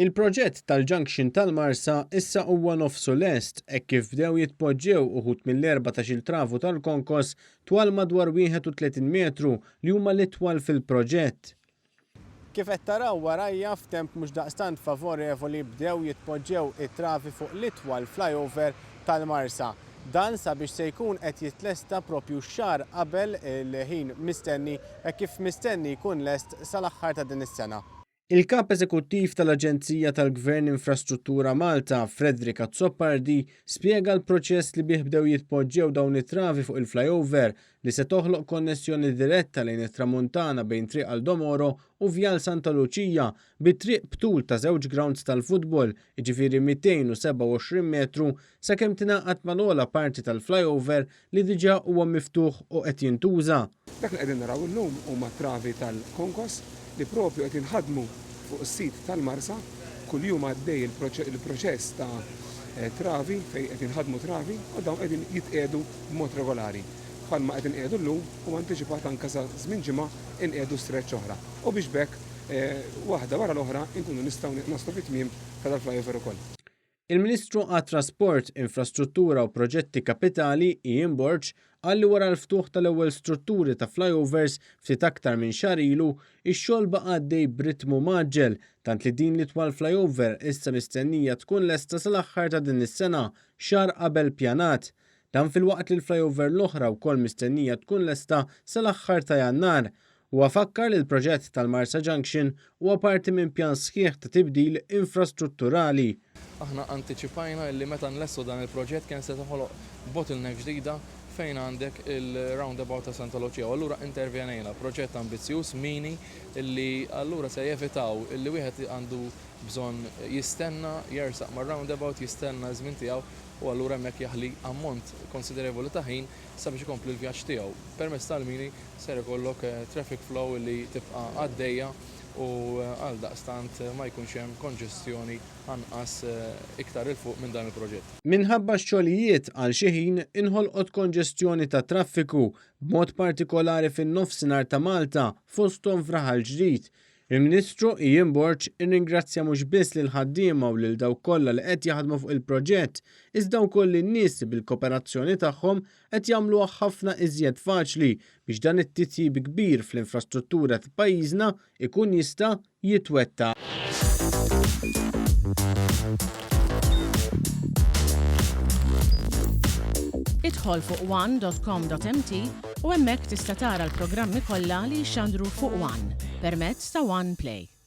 Il-proġett tal-junction tal-Marsa issa huwa nofsu lest hekk kif bdew jitpoġġew uħud mill-14 trafu tal-konkos twal madwar 31 metru li huma l-itwal fil-proġett. Kif qed taraw warajja f'temp mhux daqstant favorevoli bdew jitpoġġew it-trafi fuq l-itwal flyover tal-Marsa. Dan sabiex se jkun qed jitlesta propju xahar qabel il-ħin mistenni hekk kif mistenni jkun lest sal-aħħar ta' din is-sena. Il-kap eżekuttiv tal-Aġenzija tal-Gvern Infrastruttura Malta, Frederica Zoppardi, spjega l-proċess li bih bdew jitpoġġew dawn it-travi fuq il-flyover li se toħloq konnessjoni diretta lejn it-Tramuntana bejn triq Aldomoro u Vjal Santa Lucia bit-triq btul ta' żewġ grounds tal-futbol, jiġifieri 227 metru sakemm tingħaqad mal-ogħla parti tal-flyover li diġà huwa miftuħ u qed jintuża. Dak li qegħdin naraw illum huma travi tal-Konkos li propju qed inħadmu fuq is-sit tal-Marsa, kuljum għaddej il-proċess ta' travi fejn qed inħadmu travi u dawn qegħdin jitqiegħdu b'mod regolari. Bħalma qed inqiegħdu llum u antiċipat anke sa żmien ġimgħa inqiegħdu stretch oħra. U biex bekk waħda wara l-oħra nkunu nistgħu naslu fit-tmiem tal-flyover ukoll. Il-Ministru għat-Trasport, Infrastruttura u Proġetti Kapitali Ian Borch qal li wara l-ftuħ tal-ewwel strutturi ta' flyovers ftit aktar minn xahar ilu, ix-xogħol baqa' għaddej b'ritmu maġġel tant li din l-itwal flyover issa mistennija tkun lesta sal-aħħar ta' din is-sena xahar qabel pjanat. Dan filwaqt li l-flyover l-oħra wkoll mistennija tkun lesta sal-aħħar ta' Jannar. U għafakkar li l-proġett tal-Marsa Junction huwa parti minn pjan sħiħ ta' tibdil infrastrutturali. Aħna antiċipajna li meta nlessu dan il-proġett kien se toħloq bottleneck ġdida fejn għandek il-roundabout ta' Santa Lucia. U allura intervjenejna proġett ambizzjuż mini illi allura se jevitaw illi wieħed għandu bżonn jistenna jersaq mar-roundabout, jistenna żmien tiegħu u allura hemmhekk jaħli ammont konsiderevoli ta' ħin sabiex ikompli l-vjaġġ tiegħu. Permezz tal-mini ser ikollok traffic flow li tibqa' għaddejja u għal daqstant ma jkunx hemm konġestjoni anqas iktar il fuq minn dan il-proġett. Minħabba x-xogħlijiet għal xi ħin inħolqot konġestjoni ta' traffiku b'mod partikolari fin-nofsinhar ta' Malta fosthom f'Raħal ġdid. Il-Ministru Ian Borch irringrazzja mhux biss lil ħaddiema u lil dawk kollha li qed jaħdmu fuq il-proġett, iżda wkoll in-nies bil-kooperazzjoni tagħhom qed jagħmluha ħafna iżjed faċli biex dan it-titjib kbir fl-infrastruttura ta' pajjiżna ikun jista' jitwettaq. Idħol fuq one.com.mt u hemmhekk tista' tara l-programmi kollha li jxandru fuq One permezz ta' One Play.